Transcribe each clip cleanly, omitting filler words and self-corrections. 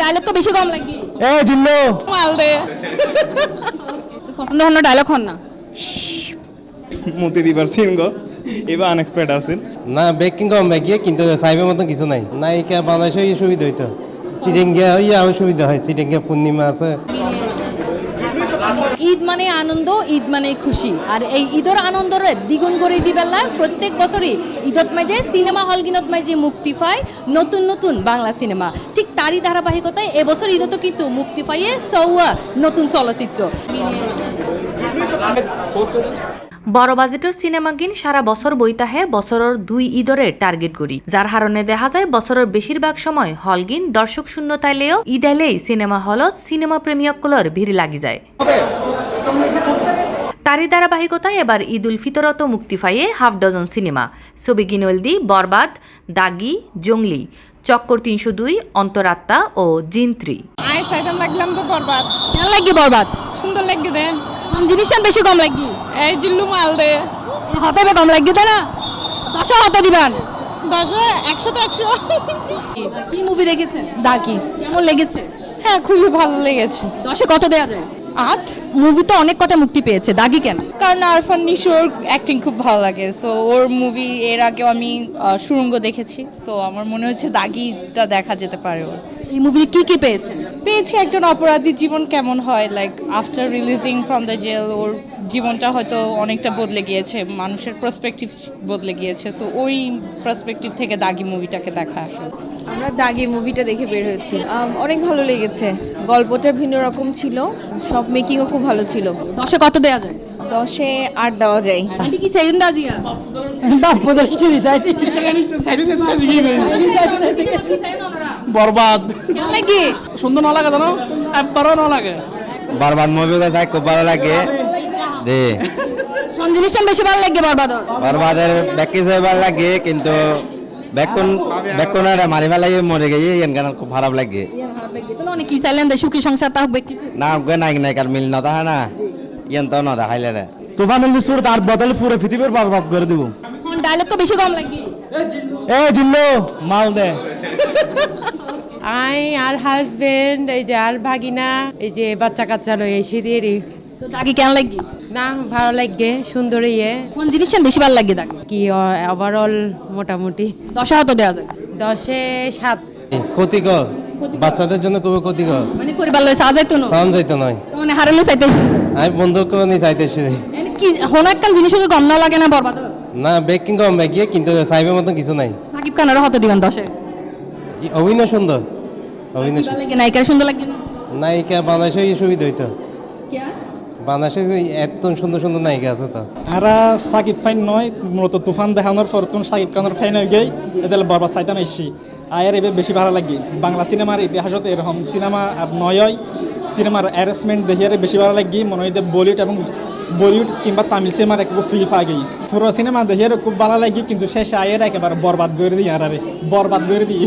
Dialogue তো বেশি কম লাগি এ জিল্লো মাল দে পছন্দ হন ডায়লগ হন না মতি দিবার সিন গো এবার আনএক্সপেক্টেড আসেন না বেকিং কম বেকিয়ে কিন্তু সাইবের মতো কিছু নাই নায়িকা বাংলাদেশে এই সুবিধা হইতো চিরেঙ্গিয়া আরও সুবিধা হয় চিরেঙ্গিয়া পূর্ণিমা আছে। ঈদ মানে আনন্দ, ঈদ মানে খুশি, আর এই ঈদের আনন্দরে দ্বিগুণ করে দিবেলা প্রত্যেক বছরই ঈদত মাঝে সিনেমা হলগিনত মাঝে মুক্তি পায় নতুন নতুন বাংলা সিনেমা। ঠিক তারই ধারাবাহিকতায় এবছর ঈদত কিন্তু মুক্তি পাইয়ে সৌয়া নতুন চলচ্চিত্র। বড় বাজেটের সিনেমা গিন সারা বছর বইতাহে বছরের 2 ঈদরে টার্গেট করি, যার হারণে দেখা যায় বছরের বেশিরভাগ সময় হলগিন দর্শক শূন্যতাইলেও ঈদ এলেই সিনেমা হলত সিনেমা প্রেমিয়কগুলোর ভিড় লাগি যায়। তারই ধারাবাহিকতায় এবার ঈদ উল ফিতরত মুক্তি পাইয়ে হাফ ডজন সিনেমা ছবি গিনলদি বরবাদ, দাগি, জঙ্গলি, চক্কর 302, অন্তরাত্মা ও জিন্ত্রি। আই সাইদাম লাগলাম তো বরবাদ কেন লাগি বরবাদ? সুন্দর লাগি দে কোন জিনিসটা বেশি কম লাগি? এই জিল্লু মাল দে হতে কম লাগি তাই না? 10 হতে দিবেন 10 100 তো 100 কি মুভি দেখেছেন? ডাকি কেমন লেগেছে? হ্যাঁ খুবই ভালো লেগেছে। 10 কত দেয়া যায়? 8 মুভি তো অনেক কটা মুক্তি পেয়েছে, দাগি কেন? কারণ আরফান নিশোর অ্যাক্টিং খুব ভালো লাগে। সো ওর মুভি এর আগেও আমি সুরঙ্গ দেখেছি। সো আমার মনে হচ্ছে দাগিটা দেখা যেতে পারে ওর। এই মুভি কি পেয়েছেন? পেয়েছি একজন অপরাধীর জীবন কেমন হয়, like after releasing from the jail ওর জীবনটা হয়তো অনেকটা বদলে গিয়েছে, মানুষের পার্সপেক্টিভ বদলে গিয়েছে। সো ওই পার্সপেক্টিভ থেকে দাগি মুভিটাকে দেখা আসলে। আমরা দাগি মুভিটা দেখে বের হয়েছি, অনেক ভালো লেগেছে। গল্পটা ভিন্ন রকম ছিল, সব মেকিংও খুব ভালো ছিল। 10 কত দেয়া যায়? 10-এ 8 দেওয়া যায়। আন্টি কি চাইুন দাজিয়া? বরবাদ কেন লাগি? সুন্দর না লাগে জানো, একবারও না লাগে। বরবাদ মুভি চাই খুব ভালো লাগে যে কোন জিনিসটা বেশি ভালো লাগে বরবাদর? বরবাদের ব্যাকি ভালো লাগে কিন্তু বেকুনারে মারি ফেলাই মরে গিয়ে এনখান খুব খারাপ লাগে তাহলে অনেক কি চাইলেন দে সুখী সংসার তা হবে কিছু না নায়ক নায়িকার মিল না তাহা না ইয়ান তো না দেখাইলে রে তুফানুল নিসুর তার বদলে পুরো পৃথিবীর বরবাদ করে দিব। কোন ডায়লগ তো বেশি কম লাগি এ জিল্লো মাল দে আই আর হাজবেন্ড এই যে আর ভাগিনা এই যে বাচ্চা কাচ্চা লই এসে দিয়ে তো দাগি কেন লাগি? না ভালো লাগে সুন্দর ইয়ে কোন জিনিসটা বেশি ভালো লাগে দাগি? কি ওভারঅল মোটামুটি 10 কত দেয়া যায়? 10-এ 7। ক্ষতিকর বাচ্চাদের জন্য খুবই ক্ষতিকর, মানে পরিবার লয় সাজাই তো না সাউন্ড যাইতো নয় তো মানে হারালে চাইতে আমি বন্ধুকে নিয়ে চাইতেছি মানে কি হোনাক কান জিনিস তো গম না লাগে না বরবাদ? না বেকিং কম বেকিয়ে কিন্তু সাইবের মতো কিছু নাই। সাকিব খানের হতে দিবেন 10-এ? অভিনয় সুন্দর, অভিনয় ভালো লাগে নায়িকা সুন্দর লাগে না? নায়িকা বাংলাদেশে এই সুবিধা হইতো, কি বাংলাদেশে এত সুন্দর সুন্দর নায়িকা আছে তো। আরা সাকিব ফাইন নয় মূলত তুফান দেখানোর পর তুমি সাকিব খানের ফাইন হয়ে গেই এদের বরবাদ চাইতাম এসছি আয়ের এবার বেশি ভালো লাগে। বাংলা সিনেমার ইতিহাসত এরকম সিনেমা আর নয় সিনেমার অ্যারেঞ্জমেন্ট দেখিয়ে বেশি ভালো লাগে। মনে হয় বলিউড এবং বলিউড কিংবা তামিল সিনেমার একটু ফিল পাওয়া গেই। পুরো সিনেমা দেখিয়ে খুব ভালো লাগে কিন্তু শেষে আয়ের একেবারে বরবাদ করে দিই আর বরবাদ করে দিই।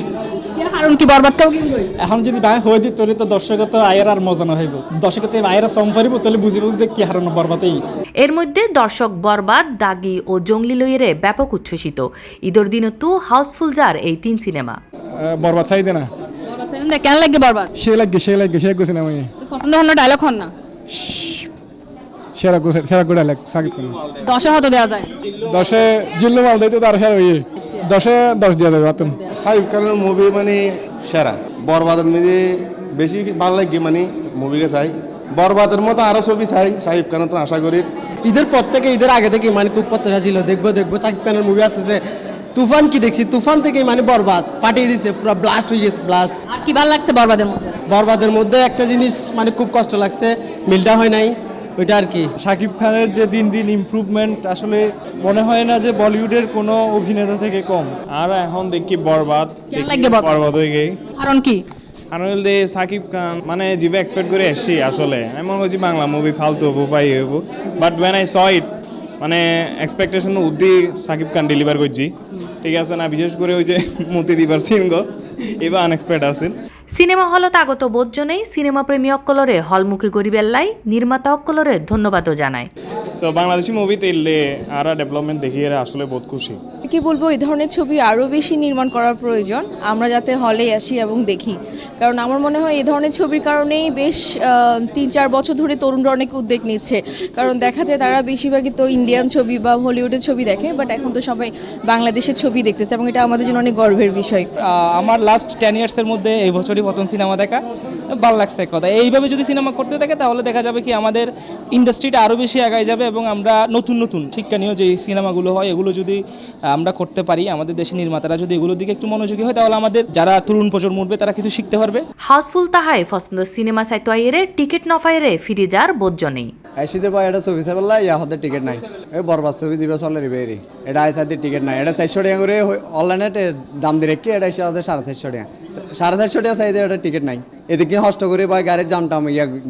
কারণ কি বরবাদটাও কি কই এখন যদি ভাই হয়ে দিই তাহলে তো দর্শকত আয়ের আর মজা না হইব, দর্শকতে আয়ের সম করিব তাহলে বুঝিব যে কি হারানো বরবাদেই। এর মধ্যে দর্শক বরবাদ, দাগি ও জঙ্গলি লইয়েরে ব্যাপক উচ্ছ্বসিত। ঈদের দিনও তো হাউসফুল যার এই 3 সিনেমা। বরবাদ চাইতে না বরবাদ চাইুন দে কেন লাগে বরবাদ? সে লাগে সে গেছিলাম আমি তো পছন্দ হন ডায়লগ হন না সেরা করে লাগ সাকিব খান। 10 হতে দেয়া যায়? 10-এ জিল্লু মাল দিতে তার সেরা হইয়ে 10-এ 10 দিয়ে দেবে বাতুন। সাকিব খানের মুভি মানে সেরা, বরবাদের মধ্যে বেশি ভালো লাগে মানে মুভিকে চাই, বরবাদের মতো আরো ছবি চাই সাকিব খানের তো আশা করি। ঈদের পর থেকে ঈদের আগে থেকে মানে খুব প্রত্যাশা ছিল দেখবো সাকিব খানের মুভি আসতেছে। তুফান কি দেখছি, তুফান থেকে মানে বরবাদ ফাটিয়ে দিচ্ছে, পুরো ব্লাস্ট হয়ে গেছে ব্লাস্ট। আর কি ভালো লাগছে বরবাদের মধ্যে? বরবাদের মধ্যে একটা জিনিস মানে খুব কষ্ট লাগছে, মিলটা হয় নাই ওইটা আর কি। শাকিব খানের যে দিন দিন ইমপ্রুভমেন্ট আসলে মনে হয় না যে বলিউডের কোনো অভিনেতা থেকে কম। আর এখন দেখি বরবাদ, কেন লাগে বরবাদ হয়ে গেই। কারণ কি? আর হইলে সাকিব খান মানে যেভাবে এক্সপেক্ট করে এসছি আসলে আমি মনে করছি বাংলা মুভি ফালতু হবো পাই হবো, বাট ওয়েন আই স ইট মানে এক্সপেকটেশন উদ্দি সাকিব খান ডেলিভার করছি, ঠিক আছে না? বিশেষ করে ওই যে মতি দিবার সিন গো এবার আনএক্সপেক্টেড আসেন। সিনেমা হলত আগত বোধজনেই সিনেমা প্রেমী অক্কলরে হলমুখী গরিবেল্লাই নির্মাতা অক্কলরে ধন্যবাদও জানায়। সো বাংলাদেশি মুভিতে এলে আর ডেভেলপমেন্ট দেখিয়ে আসলে বহুত খুশি। কি বলবো, এই ধরনের ছবি আরও বেশি নির্মাণ করার প্রয়োজন, আমরা যাতে হলে আসি এবং দেখি। কারণ আমার মনে হয় এই ধরনের ছবির কারণেই বেশ 3-4 বছর ধরে তরুণরা অনেক উদ্যোগ নিচ্ছে। কারণ দেখা যায় তারা বেশিরভাগই তো ইন্ডিয়ান ছবি বা হলিউডের ছবি দেখে, বাট এখন তো সবাই বাংলাদেশের ছবি দেখতেছে এবং এটা আমাদের জন্য অনেক গর্বের বিষয়। আমার লাস্ট 10 ইয়ার্সের মধ্যে এই বছরই প্রথম সিনেমা দেখা, ভালো লাগছে এক কথা। এইভাবে যদি সিনেমা করতে থাকে তাহলে দেখা যাবে কি আমাদের ইন্ডাস্ট্রিটা আরও বেশি আগায় যাবে এবং আমরা নতুন নতুন শিক্ষণীয় যে সিনেমাগুলো হয় এগুলো যদি আমরা করতে পারি, আমাদের দেশের নির্মাতারা যদি এগুলোর দিকে একটু মনোযোগী হয় তাহলে আমাদের যারা তরুণ প্রজন্ম উঠবে তারা কিছু শিখতে পারবে। হাউসফুল তাহায় পছন্দ সিনেমা সাইতো আইয়েরে টিকিট নফাইরে ফিরে যার বোধজনেই এসিতে পাই এটা ছবি থাকলে ইয়া হতে টিকিট নাই, এই বরবাদ ছবি দিবে চলে রিবে এটা আইসাতে টিকিট নাই, এটা 400 টাকা করে অনলাইনে দাম দিয়ে রেখে এটা এসে 450 টাকা 450 টাকা চাইতে এটা টিকিট নাই। এদিকে হস্ত করে বা গাড়ির জামটাম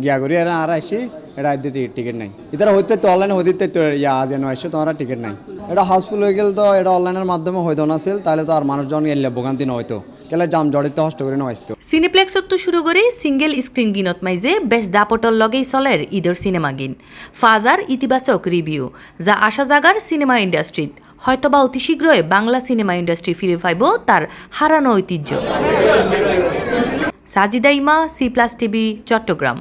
গিয়া করি আর আসি এটা আইতে টিকিট নাই। এটা হইতে তো অনলাইনে হইতে তো ইয়া যেন আসছে তোমার টিকিট নাই। এটা হাউসফুল হয়ে গেলে তো এটা অনলাইনের মাধ্যমে হইতো না ছিল, তাহলে তো আর মানুষজন এলে ভোগান্তি নয়তো কেলে জাম জড়িত হস্ত করে নয়তো। সিনেপ্লেক্সত তো শুরু করে সিঙ্গেল স্ক্রিন গিনত মাইজে বেশ দাপটল লগেই চলের ঈদের সিনেমা গিন ফাজার ইতিবাচক রিভিউ যা আশা জাগার সিনেমা ইন্ডাস্ট্রিত হয়তোবা অতি শীঘ্রই বাংলা সিনেমা ইন্ডাস্ট্রি ফিরে পাইব তার হারানো ঐতিহ্য। সাজিদা ইমা, C+ টিভি, চট্টগ্রাম।